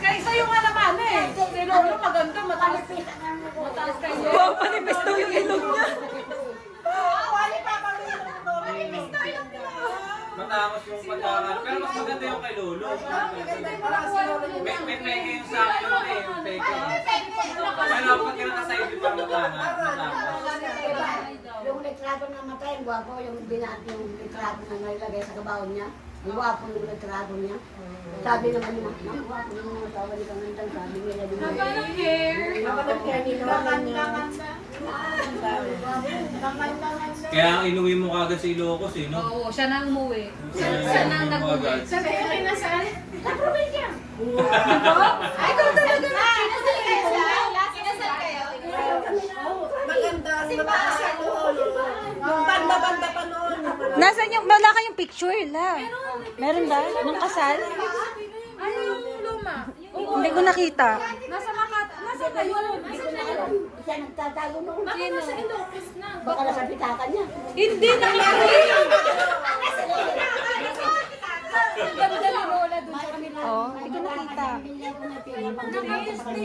Kaysa yung naman eh. Si Lolo maganda, mataas. Mataas kayo. Wow, manipis daw yung ilong niya. Matangos yung pagkakan. Pero mas maganda yung kay Lolo. May peke yung sa akin yung peke. Pero pag kinakasayod yung matangos. Yung litrato na matay, ang gwapo, yung binati yung litrato na nailagay sa kabaon niya. Ang gwapo yung litrato niya. Sabi naman niya, ang gwapo yung mga tawa ni Kamantang, sabi nila din. Haba ng hair. Haba ng hair ni Lola niya. Kaya ang inuwi mo kagad sa Ilocos eh, no? Oo, siya nang umuwi. Siya nang nag-uwi. Sabi ko kayo nasaan? Sa probinsya. Ay, ikaw talaga na. Kinasal kayo? Maganda, mataas sa Lolo. Yung banda-banda pa noon. Nasaan yung, wala kayong picture, la? Meron ba? Nung kasal? Ano yung luma? Hindi ko nakita. Nasa Makati. Nasa kayo? Siya nagtatago noon. Sino? Nasa Ilocos na. Baka nasa pitakan niya. Hindi na lari. Ang ganda ni Lola doon sa kanila. Oo, hindi ko nakita.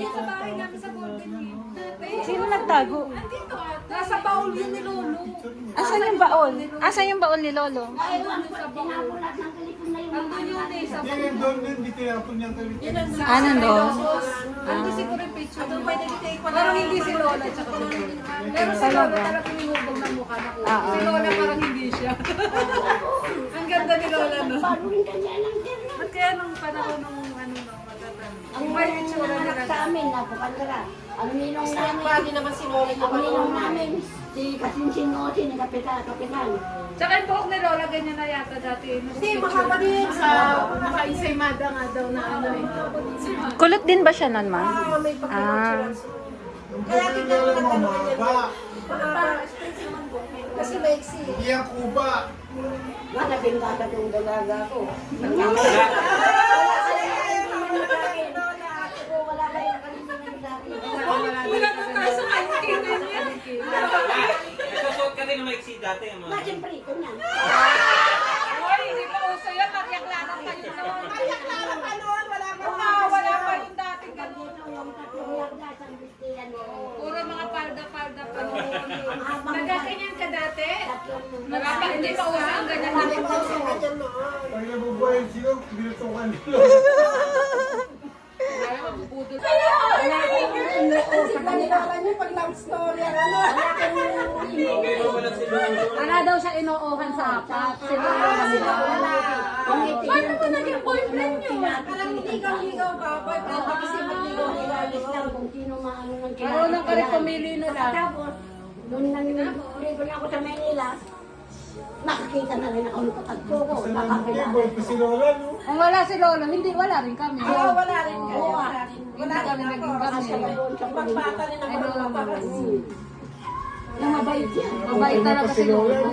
Sa bahay namin sa Golden Hill. Sino nagtago? Andito ata. Nasa baul yun ni Lolo. Asan yung baon? Asan yung baon ni Lolo? Andun yun eh. Sa Yan yung doon din, di tinapon niya kami. Ah, nandun? Andun siguro yung picture. Parang hindi si Lola tsaka si Lola. Pero si Lola talagang hinubog ng mukha na ko. Si Lola parang hindi siya. Ang ganda ni Lola, no? Ba't kaya nung panahon nung ano no, maganda? Ang may anak sa amin, napakagara. Ang ninong namin, naman si Lola. Ang ninong namin, si Kasinsin-Osi, kapitan. Tsaka yung buhok ni Lola, ganyan na yata dati. Hindi, mahaba din sa naka-ensaymada nga daw na ano eh. Kulot din ba siya nun, ma? Ah. Kaya tingnan mo naman mahaba. Kasi maiksi. Hindi yan kuba. Wala pinta yung dalaga ko. Wala kayo nakalimutan sa akin. Wala na tayo sa kankinan niya. Nagsusuot ka din ng maiksi dati. Ma, siyempre, ito na. Ay, hindi pa uso yan. Maria Clara pa yun noon. Maria Clara pa noon, wala pa. Wala pa yung dating ganun. Yung tatlong yarda sa Bistiyan. Puro mga palda-palda pa noon. Ang habang Nagaganyan ka dati? tatlong Hindi pa uso ang ganyan na rin. Pag nabubuhay sila, binutukan nila. Ay, mabubudol. Sa kanila niyo pag love story ang ano. Pero wala si Lolo. Ano daw siya inoohan sa apat? Sila nila. Paano ko naging boyfriend niyo? Parang ligaw-ligaw ka, boyfriend ka kasi magligaw-ligaw. kung sino maano ng Marunong ka rin pumili na lang. Tapos, nung nang-ligo na ako sa Manila, nakakita na rin ako ng katagpo ko. Nakakilala. Boy, si Lola, no? Kung wala si Lolo, hindi, wala rin kami. Oo, wala rin kayo. Oo, Hindi kami naging kami. Pagpata rin ako ng mga paras. Yung mabait yan. Mabait talaga si Lolo.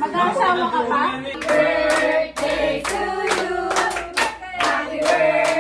Mag-asawa ka pa? Birthday to you. Happy birthday.